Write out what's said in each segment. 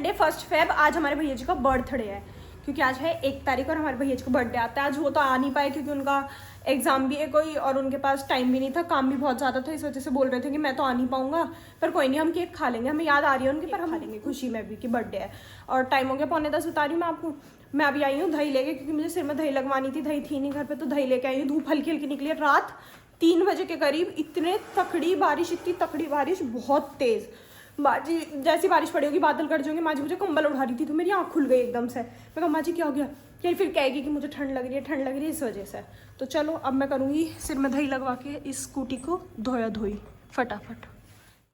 Sunday 1 Feb. आज हमारे भैया जी का बर्थडे है, क्योंकि आज है 1 तारीख और हमारे भैया जी का बर्थडे आता है। आज वो तो आ नहीं पाए क्योंकि उनका एग्जाम भी है कोई और उनके पास टाइम भी नहीं था, काम भी बहुत ज़्यादा था, इस वजह से बोल रहे थे कि मैं तो आ नहीं पाऊंगा। पर कोई नहीं, हम केक खा लेंगे, हमें याद आ रही है उनकी, पर हम खा लेंगे खुशी में भी कि बर्थडे है। और टाइम हो गया 9:45 बता रही हूँ मैं आपको। मैं अभी आई हूँ दही लेके, क्योंकि मुझे सिर में दही लगवानी थी, दही थी नहीं घर पर, तो दही लेके आई हूँ। धूप हल्की हल्की निकली है, रात 3 बजे के करीब इतने तकड़ी बारिश, इतनी तकड़ी बारिश, बहुत तेज़। माँ जी जैसी बारिश पड़ी होगी, बादल कर जाएंगे, माँ जी मुझे कंबल उठा रही थी तो मेरी आँख खुल गई एकदम से। मैं कहा माँ जी क्या हो गया, फिर कहेगी कि मुझे ठंड लग रही है इस वजह से। तो चलो अब मैं करूँगी सिर में दही लगवा के इस स्कूटी को धोया धोई फटाफट।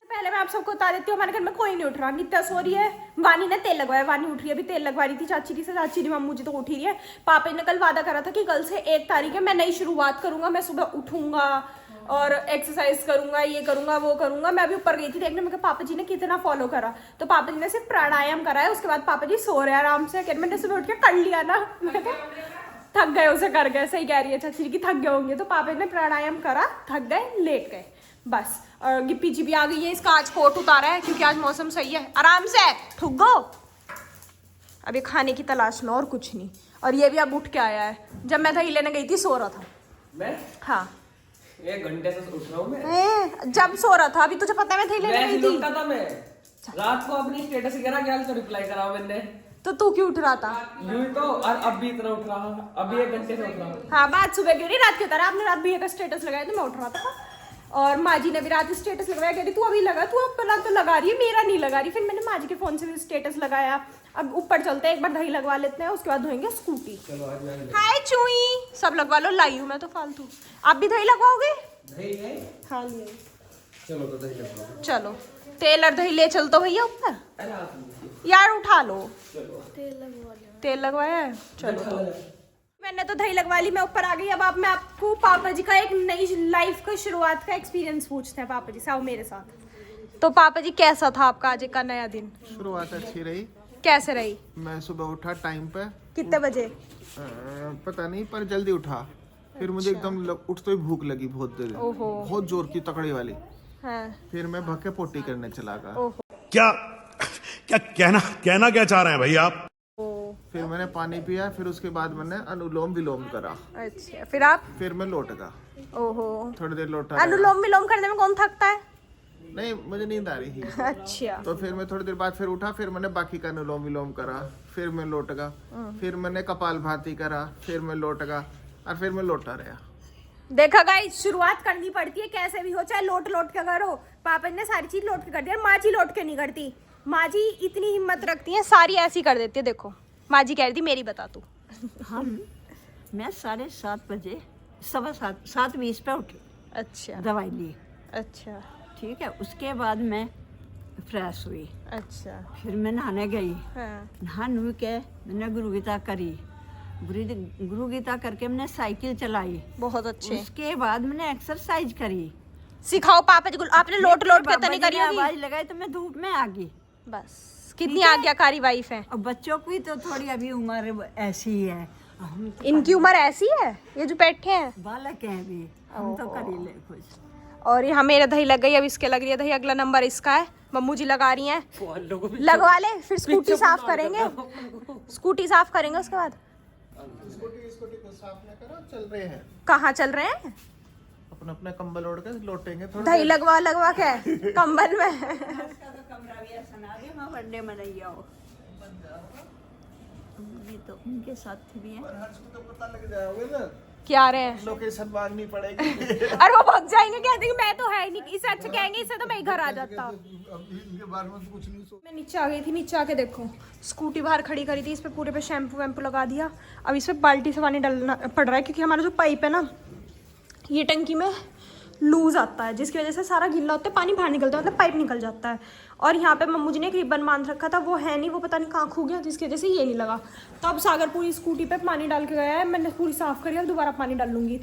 पहले मैं आप सबको बता देती हूँ, हमारे घर में कोई नहीं उठ रहा। नित्या सो रही है, वानी ने तेल लगवाया, वानी उठ रही है, अभी तेल लगवा रही थी चाची जी से, चाची जी मम्मू जी तो उठ ही रही है। पापा ने कल वादा करा था कि कल से 1 तारीख है, मैं नई शुरुआत करूंगा, मैं सुबह उठूंगा और एक्सरसाइज करूंगा, ये करूंगा वो करूंगा। मैं अभी ऊपर गई थी देखने, मैं पापा जी ने कितना फॉलो करा, तो पापा जी ने सिर्फ प्राणायाम करा है। उसके बाद पापा जी सो रहे हैं आराम से। मैंने सुबह उठ के कर लिया ना, थक गए उसे कर गए, सही कह रही है चाची जी की, थक गए होंगे। तो पापा जी ने प्राणायाम करा, थक गए, लेट गए बस। और गिप्पी जी भी आ गई है, इसका आज कोट उतारा है क्योंकि आज मौसम सही है, आराम से ठुक गो। अभी खाने की तलाश में और कुछ नहीं। और ये भी अब उठ के आया है, जब मैं दही लेने गई थी सो रहा था। मैं? हाँ 1 घंटे से उठ रहा हूँ मैं। जब सो रहा था, अभी तुझे पता है मैं दही लेने गई थी। था मैं रात को अपनी स्टेटस गिरा क्या तो रिप्लाई करा मैंने, तो तू क्यों उठ रहा था? यूं ही तो। और अब भी इतना उठ रहा हूँ, अभी 1 घंटे से उठ रहा हूँ। हाँ बात सुबह की हो रही, रात की तरह। आपने रात भैया का स्टेटस लगाया तो मैं उठ रहा था। और माँ जी ने भी रात स्टेटस लगाया, कह रही तू अभी लगा, तू अब पहला तो लगा रही है, मेरा नहीं लगा रही। फिर मैंने माँ जी के फोन से भी स्टेटस लगाया। अब ऊपर चलते हैं, एक बार दही लगवा लेते हैं, उसके बाद धोएंगे स्कूटी। हाय चुई, सब लगवा लो, लाई हूँ मैं तो फालतू। आप भी दही लगवाओगे? दही है? हाँ लिए। चलो तो दही लगवाओ। चलो तेल और दही ले चलते भैया ऊपर। अरे आप यार उठा लो, चलो तेल लगवाया है। चलो मैंने तो दही लगवा ली, मैं ऊपर आ गई। अब मैं आपको पापा जी का एक नई लाइफ का शुरुआत का एक्सपीरियंस पूछते हैं। पापा जी आओ मेरे साथ। तो पापा जी कैसा था आपका आज का नया दिन? शुरुआत अच्छी रही। कैसे रही? मैं सुबह उठा टाइम पे। कितने बजे? पता नहीं, पर जल्दी उठा। फिर मुझे एकदम उठते ही भूख लगी बहुत देर, बहुत जोर की तकड़ी वाली। हाँ। फिर मैं भाग के पोटी करने चला गया। क्या क्या कहना क्या चाह रहे हैं भाई आप? फिर मैंने पानी पिया, फिर उसके बाद मैंने अनुलोम विलोम करा। अच्छा फिर आप? फिर मैं लौट गया। ओहो, थोड़ी देर लौटा। अनुलोम विलोम करने में कौन थकता है? नहीं, मुझे नींद आ रही थी। अच्छा। तो फिर मैं थोड़ी देर बाद फिर उठा, फिर मैंने बाकी का अनुलोम विलोम करा, फिर मैं लौट गया। फिर मैंने कपालभाति करा, फिर मैं लौट गया और फिर मैं लौटा रहा। देखा गाइस, शुरुआत करनी पड़ती है कैसे भी हो, चाहे लोट के करो। पापा ने सारी चीज लोट के कर दी, माँ जी लोट के नहीं करती। माँ जी इतनी हिम्मत रखती है, सारी ऐसी कर देती है। देखो माँ जी कह रही थी मेरी बता तू। मैं 7:30 बजे 7:20 पे उठी। अच्छा दवाई ली। अच्छा ठीक है, उसके बाद मैं फ्रेश हुई। अच्छा। फिर मैं नहाने गई। हाँ। नहा नु के मैंने गुरु गीता करी। गुरु गीता करके मैंने साइकिल चलाई। बहुत अच्छे। उसके बाद मैंने एक्सरसाइज करी। सिखाओ पापा जी को, आपने लोट के तो नहीं करी होगी? आवाज लगाई तो मैं धूप में आ गई। बस कितनी आज्ञाकारी वाइफ है। और बच्चों की तो थोड़ी अभी उम्र ऐसी ही है। हम तो इनकी उम्र ऐसी है, ये जो बैठे हैं बालक हैं अभी, हम तो कर ही ले कुछ। और यहाँ मेरे दही लग गई, अब इसके लग रही है दही। अगला नंबर इसका है, मम्मू जी लगा रही हैं। लगवा ले, फिर स्कूटी साफ करेंगे। स्कूटी साफ करेंगे उसके बाद। स्कूटी को साफ न करो, चल रहे हैं। कहाँ चल रहे हैं? अपना अपना कंबल ओढ़ के लौटेंगे। दही लगवा के कंबल में। कमरा भी सना दे, मैं बर्थडे मनाई आओ। ये तो उनके साथ भी है। तो पता लग जाओगे ना, क्या आ रहे हैं? लोकेशन मांगनी पड़ेगी। अरे वो भाग जाएंगे, कहते हैं मैं तो है ही नहीं, इससे अच्छा कहेंगे इससे तो मैं ही घर आ जाता। इनके बारे में तो कुछ नहीं सोच। मैं नीचे आ गई थी, नीचे आके देखो स्कूटी बाहर खड़ी करी थी, इस पे पूरे पे शैम्पू वैम्पू लगा दिया। अब इस पे बाल्टी से पानी डालना पड़ रहा है, क्योंकि हमारा जो पाइप है ना, ये टंकी में लूज आता है, जिसकी वजह से सारा गीला होता है, पानी बाहर निकलता है, मतलब पाइप निकल जाता है। और यहाँ पे मम्मू जी ने एक रिबन बांध रखा था, वो है नहीं, वो पता नहीं कहाँ खो गया, जिसकी वजह से ये नहीं लगा। तो अब सागर पूरी स्कूटी पे पानी डाल के गया है, मैंने पूरी साफ़ करी, अब दोबारा पानी डाल लूँगी।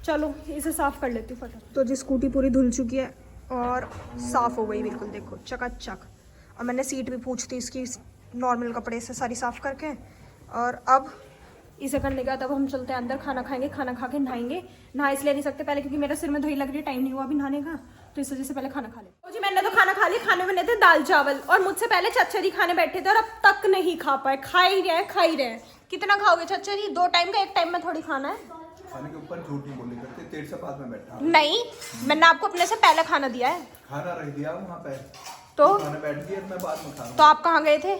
चलो इसे साफ़ कर लेती हूँ फटाफट। तो जी स्कूटी पूरी धुल चुकी है और साफ़ हो गई बिल्कुल, देखो चकाचक। और मैंने सीट भी पूछती इसकी नॉर्मल कपड़े से सारी साफ़ करके। और अब इसे करने के बाद अब हम चलते हैं अंदर, खाना खाएंगे, खाना खा के नहाएंगे। नहा इसलिए नहीं सकते पहले क्योंकि मेरे सिर में दही लग रही है, टाइम नहीं हुआ अभी नहाने का, तो इस वजह से पहले खाना खा ले। जी मैंने तो खाना खा लिया, खाने में थे दाल चावल, और मुझसे पहले चच्चा जी खाने बैठे थे और अब तक नहीं खा पाए। खा ही रहे। कितना खाओगे चच्चा जी? 2 टाइम का, 1 टाइम में थोड़ी खाना है। खाने के ऊपर झूठ नहीं बोलनी करते, तेरे से बाद में बैठा नहीं, मैंने आपको अपने से पहले खाना दिया है। खाना रख दिया वहाँ पे, तो खाने बैठ गई, मैं बाद में खा रहा तो आप कहाँ गए थे?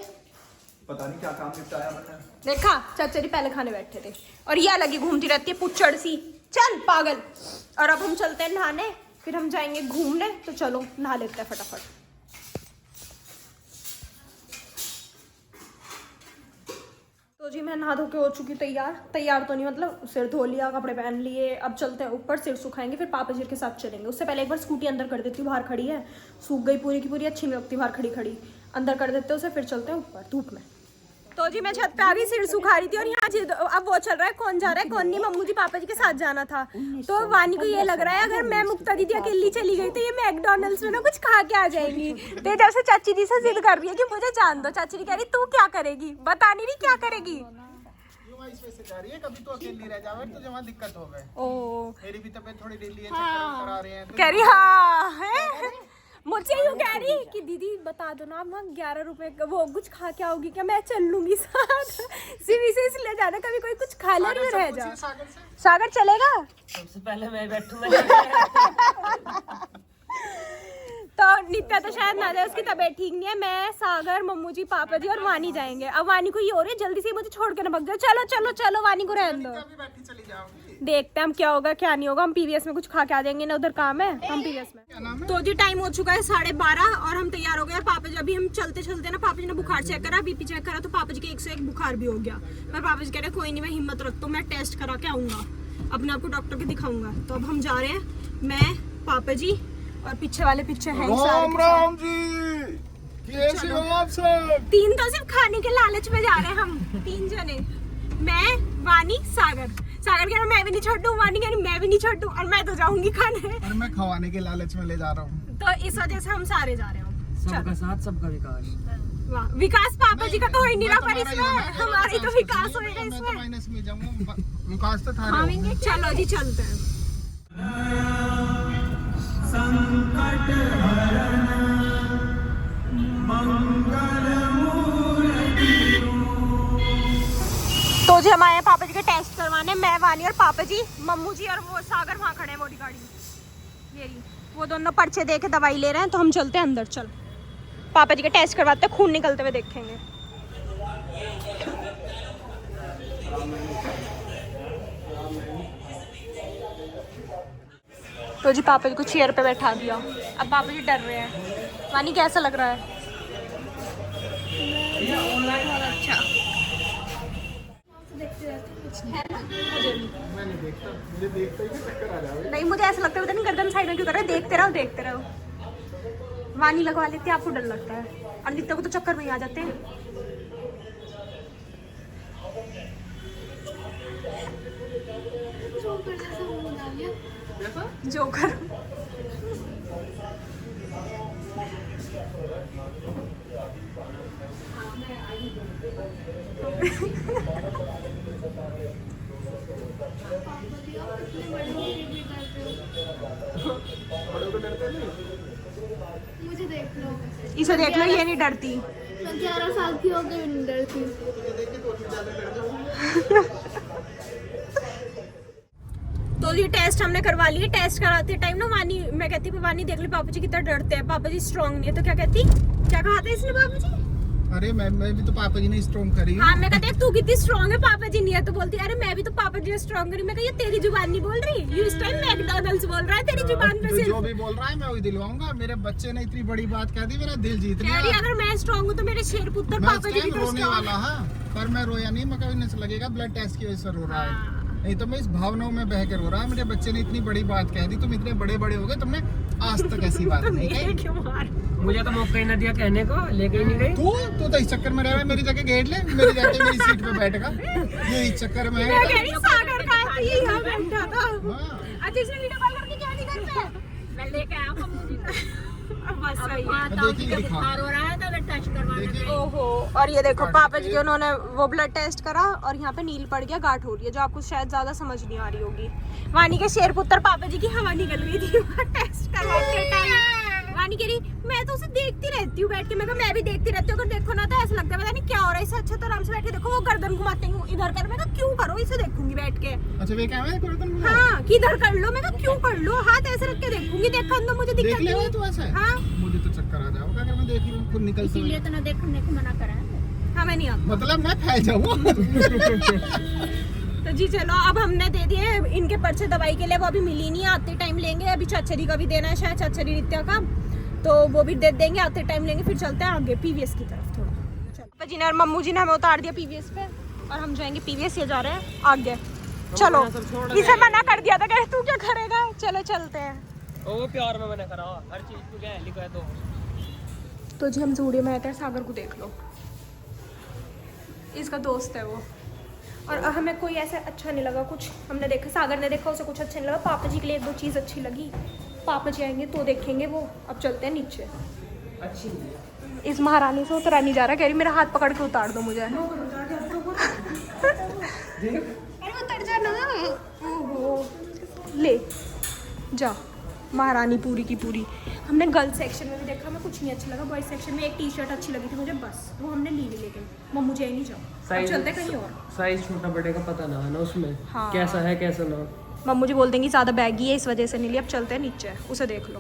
पता नहीं क्या काम निपटाया मैंने। देखा, चच्चा जी पहले खाने बैठे थे और ये अलग ही घूमती रहती है पुच्चड़ सी। चल पागल। और अब हम चलते हैं नहाने, फिर हम जाएंगे घूमने। तो चलो नहा लेते हैं फटाफट। तो जी मैं नहा धो के हो चुकी तैयार तो नहीं, मतलब सिर धो लिया, कपड़े पहन लिए। अब चलते हैं ऊपर, सिर सुखाएंगे, फिर पापा जी के साथ चलेंगे। उससे पहले एक बार स्कूटी अंदर कर देती हूँ, बाहर खड़ी है, सूख गई पूरी की पूरी, अच्छी नहीं लगती बाहर खड़ी। अंदर कर देते हैं उसे, फिर चलते हैं ऊपर धूप में। तो जी मैं छत पे आ गई, सिर सुखा रही थी, और यहाँ अब वो चल रहा है कौन जा रहा है कौन नहीं। मम्मू जी पापा जी के साथ जाना था, तो वानी को ये लग रहा है अगर मैं मुक्ता दीदी अकेली चली गई तो ये मैकडॉनल्ड्स में ना कुछ खा के आ जाएगी। तो इधर से चाची जी से जिद कर रही है कि मुझे जान दो। चाची जी कह रही तू क्या करेगी, बता नहीं क्या करेगी। कभी तो अकेली रह जावे तो जहाँ दिक्कत हो गए। ओ मेरी भी तबीयत थोड़ी ढीली है, चक्कर आ रहे हैं। कह रही हाँ है, मुझे यूँ कह रही कि दीदी बता दो ना, आप 11 रुपए का वो कुछ खा के आओगी क्या, मैं चल लूंगी साथ। सिर्फ इसे इसलिए जाना, कभी कोई कुछ खा ले नहीं रह जा। सागर चलेगा? सबसे पहले मैं बैठूंगा। तो नित्या तो शायद ना जाए, उसकी तबीयत ठीक नहीं है। मैं, सागर, मम्मू जी, पापा जी और वानी जाएंगे। अब वानी को ये हो रही है जल्दी से मुझे छोड़ के ना भग जाओ। चलो चलो चलो, वानी को रहने दो। देखते हैं हम क्या होगा क्या नहीं होगा। हम पीवीएस में कुछ खा के आ जाएंगे ना, उधर काम है, हम पीवीएस में। तो जी टाइम हो चुका है 12:30 और हम तैयार हो गए। पापा जी अभी हम चलते चलते ना, पापा जी ने बुखार चेक करा, बीपी चेक करा, तो पापा जी के 101 बुखार भी हो गया। मैं पापा जी कह रहे कोई नहीं, मैं हिम्मत रखता हूँ, मैं टेस्ट करा के आऊंगा, अपने आपको डॉक्टर के दिखाऊंगा। तो अब हम जा रहे हैं, मैं, पापा जी और पीछे वाले पीछे हैं। राम जी, कैसे हो आप सब? 3 तो सिर्फ खाने के लालच में जा रहे हैं हम 3 जने, मैं, वानी, सागर। सागर कह रहा मैं भी नहीं छोड़ू, वानी कह रही मैं भी नहीं छोड़ू, और मैं तो जाऊंगी खाने। और मैं खवाने के लालच में ले जा रहा हूँ। तो इस वजह से हम सारे जा रहे हैं। सबका साथ सबका विकास। वाह, विकास पापा जी का तो हो ही नहीं रहा, पर इसमें हमारी तो विकास होएगा। इसमें माइनस में जाऊंगा, विकास तो था। चलो जी चलते हैं। संकट तो जी हम आए हैं पापा जी के टेस्ट करवाने। मैं, वानी और पापा जी, मम्मू जी और वो सागर वहाँ खड़े हैं, मोटी गाड़ी ये रही। वो दोनों पर्चे दे के दवाई ले रहे हैं। तो हम चलते हैं अंदर। चल पापा जी के टेस्ट करवाते हैं, खून निकलते हुए देखेंगे। तो जी पापा जी को चेयर पे बैठा दिया। अब पापा जी डर रहे हैं। वानी कैसा लग रहा है? अच्छा नहीं, मुझे ऐसा लगता है पता नहीं गर्दन साइड में क्यों कर रहे हैं। देखते रहो। वानी लगवा लेती है, आपको डर लगता है, और नित्या को तो चक्कर में ही आ जाते हैं। जोकर मुझे देख लो, इसे देख लो, ये नहीं डरती। मैं 11 साल की हो गई, नहीं डरती। तो ये टेस्ट हमने करवा लिए। टेस्ट कराते टाइम ना वानी, मैं कहती वानी देख ले पापा जी कितना डरते हैं, पापा जी स्ट्रांग नहीं है। तो क्या कहती, क्या कहा था इसने पापा जी? अरे मैं भी तो पापा जी ने स्ट्रॉन्ग करी। हाँ, मैं कहती तू कितनी स्ट्रांग है, पापा जी नहीं है। तो बोलती अरे मैं भी तो पापा जी ने स्ट्रांग करी। मैं कही तेरी जुबान नहीं बोल रही, यू इस टाइम मैकडॉनल्ड्स बोल रहा है तेरी जुबान पे सिर्फ। जो भी बोल रहा है मैं वही दिलवाऊंगा। मेरे बच्चे ने इतनी बड़ी बात कह दी, मेरा दिल जीत लिया। अरे अगर मैं स्ट्रांग हूँ तो मेरे शेर पुत्र पापा जी भी तो रोने वाला है, पर मैं रोया नहीं। मैं कभी नहीं लगेगा ब्लड टेस्ट की वजह से रो रहा है, नहीं तो मैं इस भावनाओं में बह के रो रहा है। मेरे बच्चे ने इतनी बड़ी बात कह दी, तुम इतने बड़े बड़े हो गए, तुमने आज तक ऐसी बात नहीं कही। मुझे तो मौका ही ना दिया कहने को, लेके ही नहीं गई। तू तो इस चक्कर में रह रहा है, मेरी जगह घेर ले, मेरी जगह मेरी सीट पे बैठेगा। ये इस चक्कर में है। सागर का यहाँ बैठा था। हाँ। अच्छा इसने वीडियो कॉल करके क्या नहीं करते? मैं लेके आया मम्मी जी को। बस सही है। बुखार हो रहा है तो टेस्ट करवाने। ओहो, और ये देखो पापा जी के उन्होंने वो ब्लड टेस्ट करा और यहाँ पे नील पड़ गया, गांठ हो रही है, जो आपको शायद ज्यादा समझ नहीं आ रही होगी। वानी के शेर पुत्र पापा जी की हवा निकल गई थी टेस्ट करवाते टाइम। वानी कह रही मैं तो उसे देखती रहती हूँ बैठ के। मैं कहा मैं भी देखती रहती हूँ, अगर देखो ना तो ऐसा लगता है पता नहीं क्या हो रहा है। इससे अच्छा तो आराम से बैठ के देखो। वो गर्दन घुमाते हैं इधर कर। मैं कहा क्यों करो, इसे देखूंगी बैठ के। अच्छा वे क्या है गर्दन घुमा? हाँ कि इधर कर लो। मैं कहा क्यों कर लो, हाथ ऐसे रख के देखूंगी। देखा तो मुझे देख दिक्कत ले नहीं। तू ऐसे? हाँ मुझे तो चक्कर आ जाएगा अगर मैं देख लूं खुद निकल तो। इसीलिए तो ना देखने को मना करा है। हाँ मैं नहीं आता। मतलब मैं फैल जाऊंगा। तो जी चलो अब हमने दे दिए इनके पर्चे दवाई के लिए। वो अभी मिली नहीं, आते टाइम लेंगे। अभी चचरी का भी देना है शायद, चचरी नित्या का, तो वो भी दे देंगे, आते टाइम लेंगे। फिर चलते हैं आगे पीवीएस की तरफ थोड़ा। पापा जी ने और मम्मू जी ने हमें उतार दिया पीवीएस पे और हम जाएंगे पीवीएस। ये जा रहे हैं आगे। चलो इसे मना कर दिया था, कह रहे तू क्या करेगा, चलो चलते हैं। ओ प्यार में मैंने करा हर चीज को क्या लिखा है तो जी हम जूडियो में आते हैं। सागर को देख लो, इसका दोस्त है वो। और हमें कोई ऐसा अच्छा नहीं लगा कुछ। हमने देखा, सागर ने देखा, उसे कुछ अच्छा नहीं लगा। पापा जी के लिए एक दो चीज़ अच्छी लगी। पापा जी आएंगे तो देखेंगे वो। अब चलते हैं नीचे। अच्छी इस महारानी से उतरा नहीं जा रहा, कह रही मेरा हाथ पकड़ के उतार दो मुझे। अरे उतर जाना। ओहो ले जा महारानी पूरी की पूरी। हमने गर्ल्स सेक्शन में भी देखा, हमें कुछ नहीं अच्छा लगा। बॉयज सेक्शन में एक टी शर्ट अच्छी लगी थी मुझे बस, वो हमने ली नहीं। लेकिन मम्मू जी नहीं जाओ, अब चलते कहीं और। साइज छोटा बड़े का पता ना है ना उसमें। हाँ। कैसा है कैसा ना। मम्मू जी बोल देंगी ज़्यादा बैगी है इस वजह से नहीं लिया। अब चलते हैं नीचे, उसे देख लो।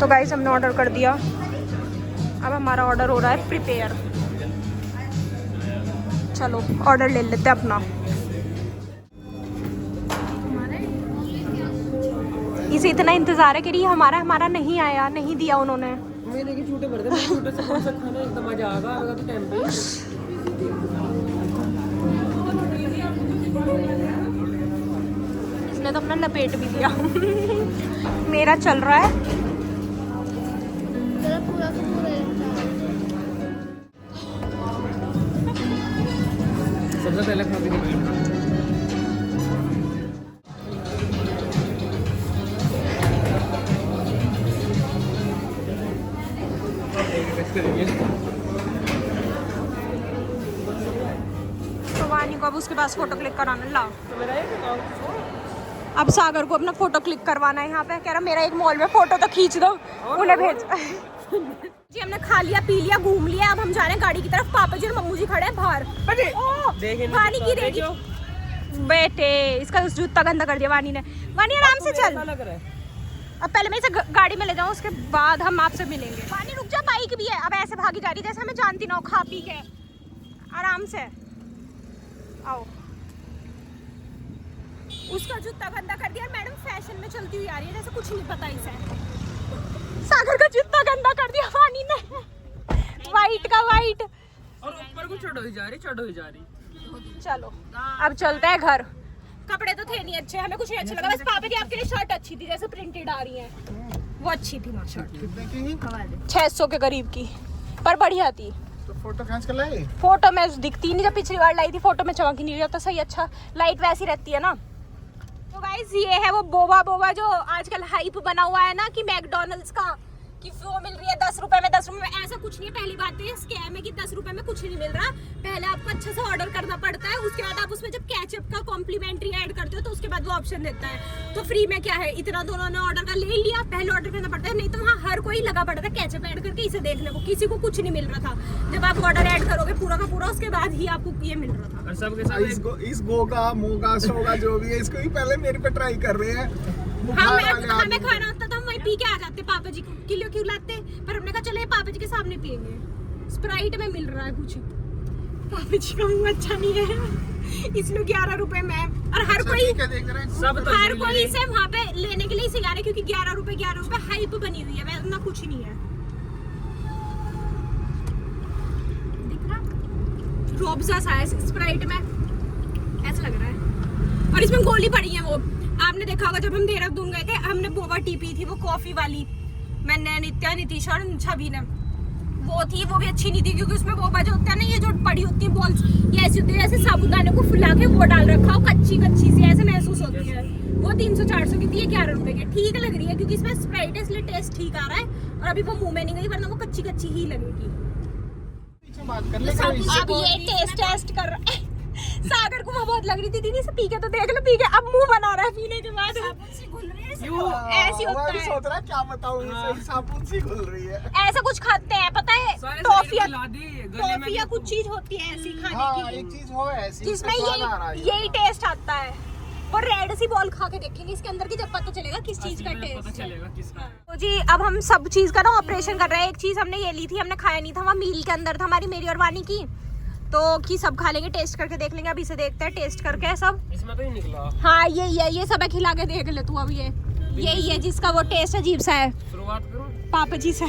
तो गाइस हमने ऑर्डर कर दिया। अब हमारा ऑर्डर हो रहा है प्रिपेयर। चलो ऑर्डर ले लेते हैं अपना। इसे इतना इंतजार है कि ये हमारा नहीं आया, नहीं दिया उन्होंने। मेरे के छूटे पड़ते हैं, छूटे से कौन सा खाना एकदम मजा आएगा तो टाइम पे। इसने तो अपना लपेट भी दिया। मेरा चल रहा है। तेरा पूरा का पूरा सबसे पहले खा के तो वानी को अब उसके पास फोटो क्लिक कराना ला। अब सागर को अपना फोटो क्लिक करवाना है यहाँ पे। कह रहा मेरा एक मॉल में फोटो तो खींच दो, उन्हें भेज। जी हमने खा लिया पी लिया घूम लिया। अब हम जा रहे हैं गाड़ी की तरफ। पापा जी और मम्मू जी खड़े हैं बाहर। वानी गिरेगी बेटे, इसका जूता गंदा कर दिया वानी ने। वानी आराम से चल। लग रहा है। अब पहले मैं इसे गाड़ी में ले जाऊँ, उसके बाद हम आपसे मिलेंगे। वानी रुक जा, बाइक भी है। अब ऐसे भागी जा रही जैसे हमें जानती ना हो। खा पी के आराम से आओ। उसका जूता गंदा कर दिया। मैडम फैशन में चलती हुई आ रही है जैसे कुछ नहीं पता इसे। सागर का जूता गंदा कर दिया वानी ने, वाइट का वाइट। और ऊपर को चढ़ो ही जा रही। चलो अब चलते हैं घर। कपड़े तो थे नहीं अच्छे, हमें कुछ नहीं अच्छा लगा। बस पापा जी आपके लिए शर्ट अच्छी थी, जैसे प्रिंटेड आ रही है वो अच्छी थी। मां शर्ट कितने की? 600 के करीब की, पर बढ़िया थी। तो फोटो खींच कर लाए? फोटो में दिखती नहीं, जब पिछली बार लाई थी फोटो में चमक नहीं रहा था सही। अच्छा लाइट वैसी रहती है ना। तो गाइस ये है वो बोबा जो आजकल हाइप बना हुआ है ना कि मैकडॉनल्ड्स का कि वो मिल रही है 10 रुपए में। 10 रुपए में ऐसा कुछ नहीं है। पहली बात तो ये स्कैम है कि 10 रुपए में कुछ नहीं मिल रहा। पहले आपको अच्छे से ऑर्डर करना पड़ता है, उसके बाद आप उसमें जब केचप का कॉम्प्लीमेंट्री ऐड करते हो तो उसके बाद वो ऑप्शन देता है। तो फ्री में क्या है, इतना दोनों ने ऑर्डर का ले लिया। पहले ऑर्डर करना पड़ता है, नहीं तो वहाँ हर कोई लगा पड़ा था केचप ऐड करके इसे देखने को। किसी को कुछ नहीं मिल रहा था। जब आप ऑर्डर ऐड करोगे पूरा का पूरा, उसके बाद ही आपको ये मिल रहा था। और सबके सब इस गोगा मोगा सोगा जो भी है, इसको ही पहले मेरे पे ट्राई कर रहे हैं। हमें खाना होता था, हम वहीं पी के आ जाते। पापा जी को किलो क्यों लाते, पर हमने कहा चलो ये पापा जी के सामने पियेंगे। स्प्राइट में मिल रहा है कुछ। पापा जी का मुंह अच्छा नहीं है, इसलिए 11 रुपए में। और हर कोई सब तो हर कोई इसे वहाँ पे लेने के लिए इसे जा रहा है, क्योंकि 11 रुपए हाइप बनी हुई है, वरना कुछ नहीं है। दिख रहा रोब्जा सा है स्प्राइट में, ऐसा लग रहा है। और इसमें गोली पड़ी है वो। आपने देखा होगा जब हम देहरादून गए थे, हमने बोबा टी पी थी, वो कॉफी वाली। मैंने नित्या नीतीश और छवि ने वो थी, वो भी अच्छी नहीं थी क्योंकि उसमें बोबा जो होता है ना, ये जो पड़ी होती है बॉल्स, ये ऐसी होती है जैसे साबुदाने को फुला के वो डाल रखा हो, कच्ची सी ऐसे महसूस होती है। वो 300-400 की थी, ये 11 रुपए की। ठीक लग रही है क्योंकि इसमें स्प्राइट है, इसलिए टेस्ट ठीक आ रहा है। और अभी वो मुंह में नहीं गई, वरना वो कच्ची ही लगेगी। बात कर ले। अब ये टेस्ट कर रहा है। सागर को वो बहुत लग रही थी, दीदी से पी के तो देख लो, पी के अब मुंह बना रहा है पीने के बाद। ऐसी होता है, सोच रहा क्या बताऊं इसे, साबुन सी घुल रही है। ऐसा कुछ खाते हैं पता है, टॉफिया कुछ चीज होती है ऐसी खाने की, एक चीज हो ऐसी जिसमें यही टेस्ट आता है। और रेड सी बॉल खा के देखेंगे इसके अंदर की, जब पता चलेगा किस चीज का टेस्ट है। तो जी अब हम सब चीज का ना ऑपरेशन कर रहे हैं। एक चीज हमने ये ली थी, हमने खाया नहीं था, वहाँ मील के अंदर था हमारी, मेरी और वानी की, तो की सब खा लेंगे, टेस्ट करके देख लेंगे। अभी से देखते हैं टेस्ट करके सब। इसमें तो ही निकला। हाँ ये सब है, खिला के देख ले तू। अब यही है जिसका वो टेस्ट अजीब सा है, शुरुआत करूं पापा जी से।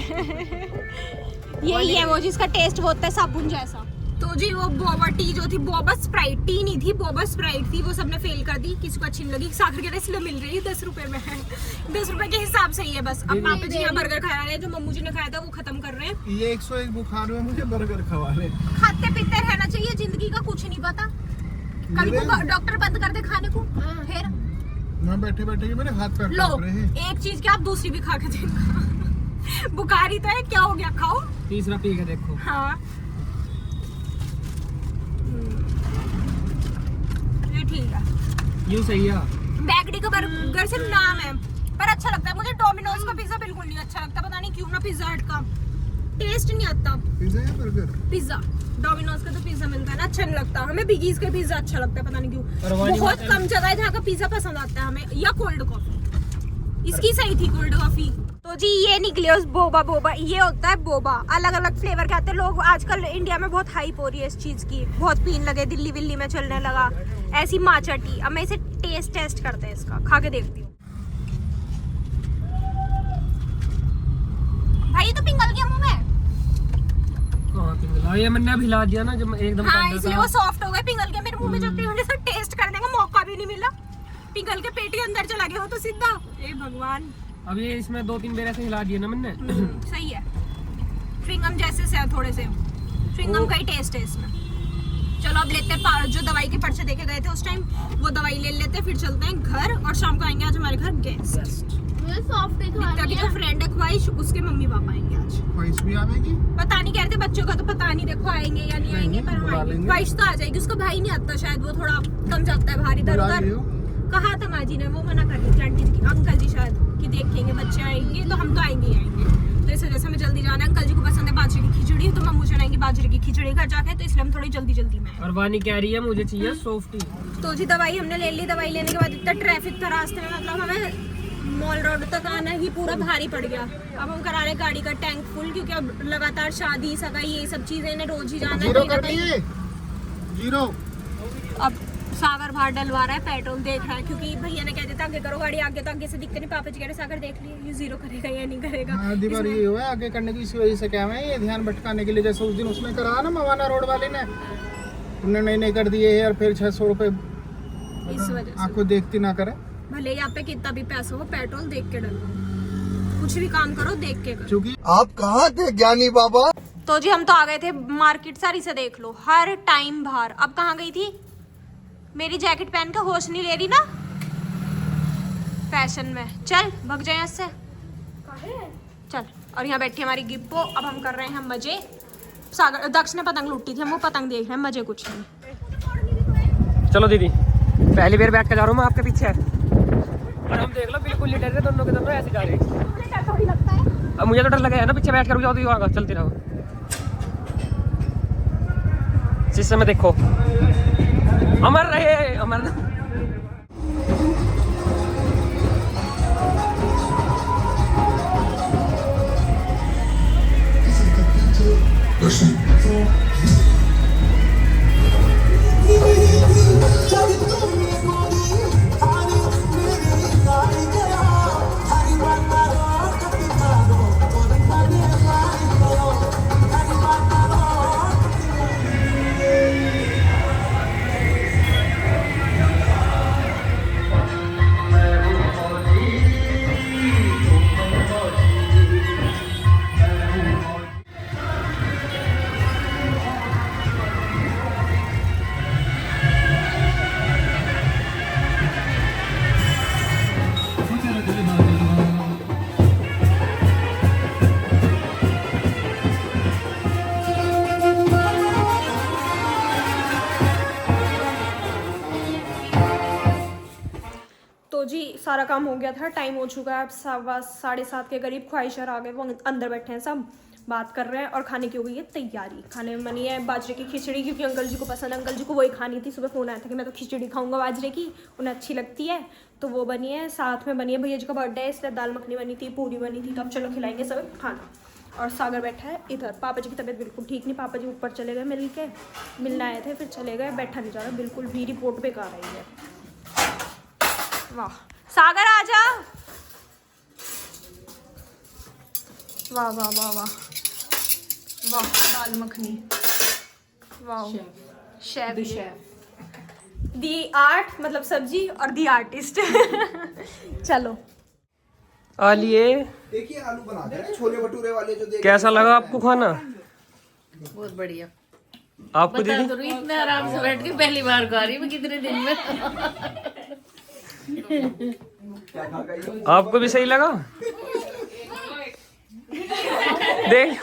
यही है वो जिसका टेस्ट वो होता है साबुन जैसा। तो जी वो बोबा टी जो थी, बोबा स्प्राइट टी नहीं थी, बोबा स्प्राइट थी, वो सबने फेल कर दी, किसी को अच्छी नहीं लगी। सागर के इसलिए मिल रही है 10 रुपए में, 10 रुपए के हिसाब से ही है बस। अब पापा जी यहाँ बर्गर खा रहे हैं, जो मम्मू जी ने खाया था वो खत्म कर रहे हैं। ये 101 बुखार में मुझे बर्गर खवा रहे। खाते पीते रहना चाहिए, जिंदगी का कुछ नहीं पता। कल को डॉक्टर बंद कर दे खाने को, फिर मैं बैठे बैठे मेरे हाथ पैर लो कांप रहे हैं। एक चीज क्या, आप दूसरी भी खा के देखो। बुखारी तो है, क्या हो गया, खाओ। तीसरा पी के देखो। हाँ ये ठीक है, यूं सही है। बैगडी का बर्गर सिर्फ नाम है, पर अच्छा लगता है मुझे। डोमिनोज का पिज्जा बिल्कुल नहीं अच्छा लगता, पता नहीं क्यों ना। पिज्जा हट का टेस्ट नहीं आता। पिज्जा या बर्गर? पिज्जा, डोमिनोज का तो पिज्जा मिलता है ना, अच्छा नहीं लगता हमें। बिगीज का पिज्जा अच्छा लगता है, पता नहीं क्यों। बहुत कम जगह है जहाँ का पिज्जा पसंद आता है हमें, या कोल्ड कॉफी। इसकी सही थी कोल्ड कॉफी। तो जी ये निकले उस बोबा, ये होता है बोबा। अलग अलग फ्लेवर के आते हैं। लोग आजकल इंडिया में बहुत हाइप हो रही है इस चीज की, बहुत पीन लगे, दिल्ली विल्ली में चलने लगा ऐसी माचा टी। अब मैं इसे टेस्ट करते हैं, इसका खा के देखती हूँ। भाई ये तो पिघल गया मुंह में। कहाँ पिघला? ये मैंने अभी हिला दिया ना जब एकदम। हाँ इसलिए वो सॉफ्ट हो गया, पिघल गया मेरे मुंह में। जब तक से टेस्ट करने का मौका भी नहीं मिला, पिघल के पेट के अंदर चला गया हो तो सीधा। ए भगवान, अब ये इसमें 2-3 बार ऐसे हिला दिए ना मैंने। सही है, च्युइंगम जैसे से है थोड़े से, च्युइंगम का ही टेस्ट है इसमें। चलो अब लेते हैं जो दवाई के पर्चे देके गए थे उस टाइम, वो दवाई ले लेते हैं, फिर चलते हैं घर। और शाम को आएंगे आज हमारे घर गेस्ट। मुझे सॉफ्ट नित्या की जो फ्रेंड है ख्वाहिश, उसके मम्मी पापा आएंगे आज। ख्वाहिश भी आवेगी? पता नहीं, कह रहे थे बच्चों का तो पता नहीं, देखो आएंगे या नहीं आएंगे, पर हम आएंगे। ख्वाहिश तो आ जाएगी, उसका भाई नहीं आता शायद, वो थोड़ा कम जाता है बाहर इधर उधर। कहा था माँ जी ने, वो मना कर रही थी आंटी जी, अंकल जी शायद, कि देखेंगे बच्चे आएंगे तो हम तो आएंगे ही आएंगे। तो इस वजह से हमें जल्दी जाना है। अंकल जी को पसंद है बाजरे की खिचड़ी, तो मम्मू चढ़ाएंगे बाजरे की खिचड़ी घर जाके, तो इसलिए हम थोड़ी जल्दी में। और वानी कह रही है मुझे चाहिए सॉफ्टी। तो जी दवाई हमने ले ली। दवाई लेने के बाद इतना ट्रैफिक था रास्ते में, मतलब हमें मॉल रोड तक आना ही पूरा भारी पड़ गया। अब हम करा रहे गाड़ी का टैंक फुल, क्योंकि अब लगातार शादी सगाई ये सब चीजें इन्हें रोज ही जाना है। जीरो कर लिए, जीरो। अब सागर बाहर डलवा रहा है, पेट्रोल देख रहा है, क्योंकि भैया ने कह दिया आगे करो गाड़ी, आगे तो आगे से दिक्कत नहीं। पापा जी कह रहे सागर देख लिए, ये जीरो करेगा या नहीं करेगा। आधी बार ये हुआ आगे करने की, इसी वजह से क्या है ये ध्यान भटकाने के लिए। जैसे उस दिन उसने करा ना मवाना रोड वाले ने, उन्होंने नहीं कर दिए है, और फिर 600 रुपए इस वजह से आपको देखती ना करे। भले यहाँ पे कितना भी पैसा हो, पेट्रोल देख के डलो, कुछ भी काम करो देख के करो। क्योंकि आप कहाँ थे ज्ञानी बाबा? तो जी हम तो आ गए थे मार्केट, सारी से देख लो, हर टाइम बाहर। अब कहाँ गई थी? मेरी जैकेट पहन के होश नहीं ले रही ना फैशन में। चल भग जाए यहाँ से, चल। और यहाँ बैठी हमारी गिप्पो। अब हम कर रहे हैं मजे। सागर दक्ष ने पतंग लूटी थी, हम वो पतंग देख रहे हैं, मजे कुछ नहीं। चलो दीदी, पहली बार बैठ कर जा रहा हूँ मैं आपके पीछे, और हम देख लो बिल्कुल नहीं डर रहे, दोनों के दोनों ऐसे जा रहे हैं। अब मुझे तो डर लगा है ना, पीछे बैठ कर जाओ तो आगे चलती रहो। शीशे में देखो, अमर रहे अमर। सारा काम हो गया था, टाइम हो चुका है अब 7:30 के करीब। ख्वाहिशर आ गए, वो अंदर बैठे हैं, सब बात कर रहे हैं और खाने की हो गई है तैयारी। खाने में बनी है बाजरे की खिचड़ी, क्योंकि अंकल जी को पसंद है, अंकल जी को वही खानी थी। सुबह फ़ोन आया था कि मैं तो खिचड़ी खाऊंगा बाजरे की, उन्हें अच्छी लगती है, तो वो बनी है। साथ में बनी है भैया जी का बर्थडे है, इसलिए दाल मखनी बनी थी, पूरी बनी थी, तो अब चलो खिलाएंगे सब खाना। और सागर बैठा है इधर। पापा जी की तबीयत बिल्कुल ठीक नहीं, पापा जी ऊपर चले गए मिलने आए थे, फिर चले गए, बैठा नहीं जा रहा बिल्कुल भी, रिपोर्ट बेकार आई है। वाह सागर आ जा, वाह वाह वाह वाह वाह, दाल मखनी, वाह शेफ, दी आर्ट मतलब सब्जी और दी आर्टिस्ट। चलो आलिए, देखिए आलू बना दे रहे छोले भटूरे वाले जो कैसा लगा आपको खाना? बहुत बढ़िया। आपको बता दीदी? तो रही, इतने आराम से बैठ के पहली बार खा रही मैं कितने दिन में। क्या खा गई? आपको भी सही लगा? देख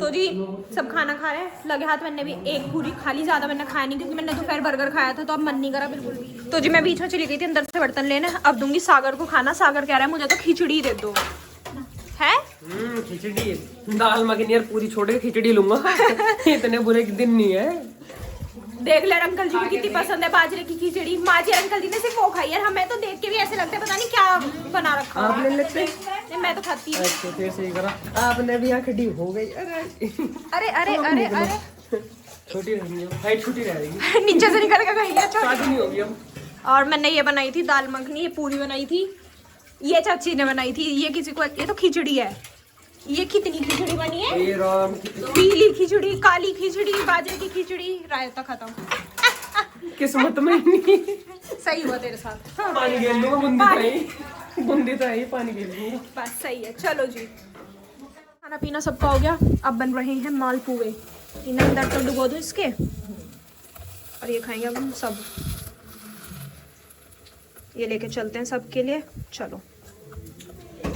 तो जी सब खाना खा रहे हैं, लगे हाथ। मैंने भी एक पूरी खा ली, ज़्यादा मैंने खाया नहीं, क्योंकि मैंने दोपहर बर्गर खाया था, तो अब मन नहीं करा बिल्कुल भी। तो जी मैं बीच में चली गई थी अंदर से बर्तन लेने, अब दूंगी सागर को खाना। सागर कह रहा है मुझे तो खिचड़ी दे दो, है खिचड़ी, दाल मखनी और पूरी छोड़ के खिचड़ी लूंगा। इतने बुरे दिन नहीं है। देख ले अंकल जी को कितनी पसंद है बाजरे की खिचड़ी। माँ जी अंकल जी ने सिर्फ वो खाई है, हमें तो देख के भी ऐसे लगता है पता नहीं क्या बना रखा आप ले लेते? नहीं, मैं तो खाती हूँ। अच्छा फिर सही करा, आपने भी यहाँ खड़ी हो गई। अरे अरे अरे अरे अरे छोटी रहेगी, हाइट छोटी रहेगी, नीचे से निकल के गई है। शादी नहीं होगी अब। और मैंने ये बनाई थी दाल मखनी, ये पूरी बनाई थी, ये चाची ने बनाई थी, ये किसी को, ये तो खिचड़ी है। ये कितनी खिचड़ी बनी है, ये राम पीली खिचड़ी, काली खिचड़ी, बाजरे की खिचड़ी, रायता खत्म। किस्मत में नहीं। सही हुआ तेरे साथ। पानी गिर लूंगा, बूंदी तो है ही, पानी गिर लूंगा। बस सही है। चलो जी खाना पीना सबका हो गया, अब बन रहे हैं मालपुए। इन्हें अंदर तो डुबो दो इसके, और ये खाएंगे अब हम सब। ये लेके चलते हैं सबके लिए, चलो।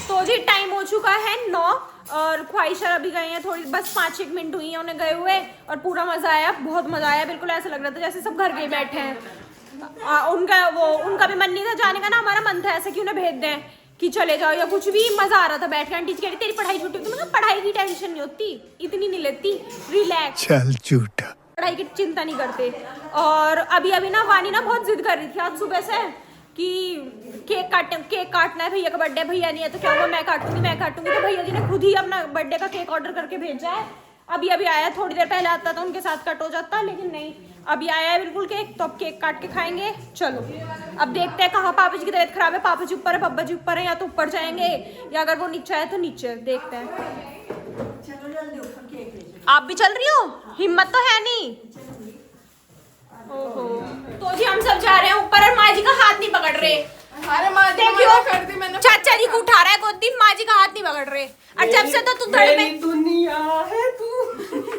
तो जी टाइम हो चुका है 9, और ख्वाहिशर अभी गए हैं, थोड़ी बस 5-1 मिनट हुई है उन्हें गए हुए, और पूरा मजा आया, बहुत मजा आया। बिल्कुल ऐसा लग रहा था जैसे सब घर गए बैठे हैं। उनका भी मन नहीं था जाने का ना, हमारा मन था ऐसा कि उन्हें भेज दें कि चले जाओ या कुछ भी। मजा आ रहा था बैठ के। आंटी जी कह रही तेरी पढ़ाई छुट्टी होती, मतलब पढ़ाई की टेंशन नहीं होती, इतनी नहीं लेती, रिलैक्स, चल झूठा, पढ़ाई की चिंता नहीं करते। और अभी ना वानी ना बहुत जिद कर रही थी आज सुबह से कि केक काटना है, भैया का बर्थडे, भैया नहीं है तो क्या हुआ, मैं काटूंगी। तो भैया जी ने खुद ही अपना बर्थडे का केक ऑर्डर करके भेजा है। अभी आया, थोड़ी देर पहले आता तो उनके साथ कट हो जाता, लेकिन नहीं, अभी आया है बिल्कुल केक, तो अब केक काट के खाएंगे। चलो अब देखते हैं कहाँ। पापा जी की तबीयत खराब है, पापा जी ऊपर है, पापा जी ऊपर है, या तो ऊपर जाएंगे, या अगर वो नीचे आए तो नीचे, देखते हैं। आप भी चल रही हो? हिम्मत तो है नहीं। ओहो, तो जी हम सब जा रहे हैं ऊपर, और माँ जी का हाथ नहीं पकड़ रहे। अरे माँ जी देखियो, मना कर दी मैंने। चाचा जी को उठा रहा है गोदी, माँ जी का हाथ नहीं पकड़ रहे। और जब से तो तू धड़ में, दुनिया है तू,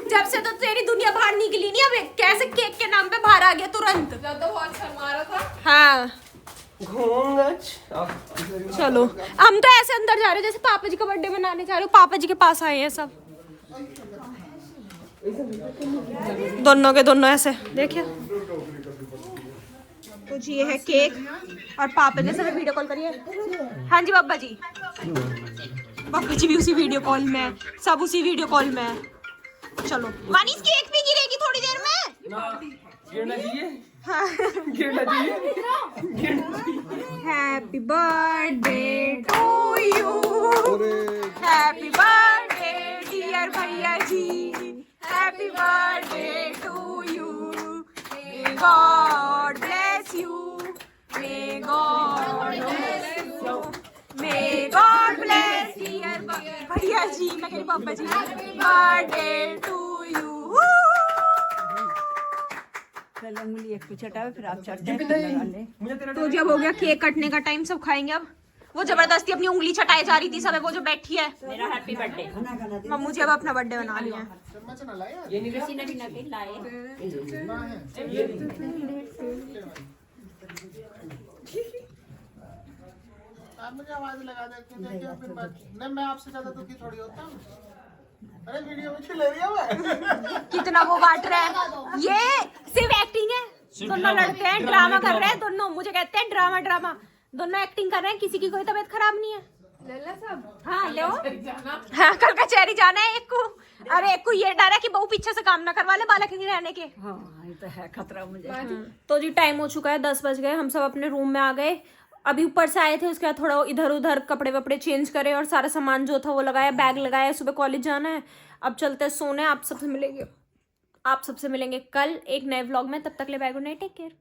जब से तो तेरी दुनिया बाहर निकली नहीं, अब कैसे केक के नाम पे बाहर आ गया तुरंत। ज्यादा बहुत शर्मा रहा था। हाँ घूंघच। चलो हम तो ऐसे अंदर जा रहे हैं जैसे पापा जी का बर्थडे मनाने जा रहे हो। पापा जी के पास आए हैं सब, दोनों के दोनों ऐसे देखिए। तो जी ये है केक, और पापा ने सब वीडियो कॉल करी है। हाँ जी बाबा जी, पापा जी भी उसी वीडियो कॉल में है, सब उसी वीडियो कॉल में है। चलो वानी केक भी गिरेगी थोड़ी देर में। गिरना चाहिए, गिरना चाहिए। Happy birthday to you, happy birthday dear भैया ji, happy birthday to you, may God bless you, may God bless you, may God bless dear भैया जी, मैं कह रही पापा जी, बर्थडे टू यू। पहले उंगली एक पे चटावे, फिर आप चटते हैं। तो जब हो गया केक कटने का टाइम, सब खाएंगे अब। वो जबरदस्ती अपनी उंगली चटाई जा रही थी सब, वो जो बैठी है। मेरा हैप्पी बर्थडे। मम्मू जी अब अपना बर्थडे बना लिया है। किसी ने भी ना के लाए। आप मुझे आवाज लगा देते, देखिए फिर नहीं, मैं आपसे ज्यादा दुखी थोड़ी होता हूँ। अरे वीडियो में क्यों ले रही है मैं? कितना वो बांट रहा है, ये सिर्फ एक्टिंग है। दोनों लड़के हैं, ड्रामा कर रहे हैं दोनों, मुझे कहते हैं ड्रामा। दोनों एक्टिंग कर रहे हैं, किसी की कोई तबीयत खराब नहीं है। हाँ ले हाँ, कल कचहरी जाना है एक को। अरे एक को ये डर है कि बहू पीछे से काम ना करवा ले बालक नहीं रहने के। हाँ ये तो है खतरा मुझे। तो जी टाइम हो चुका है, 10 बज गए, हम सब अपने रूम में आ गए। अभी ऊपर से आए थे, उसके बाद थोड़ा इधर उधर कपड़े वपड़े चेंज करे और सारा सामान जो था वो लगाया, बैग लगाया, सुबह कॉलेज जाना है। अब चलते हैं सोने। आप सबसे मिलेंगे कल एक नए व्लॉग में, तब तक ले bye, good night, take care.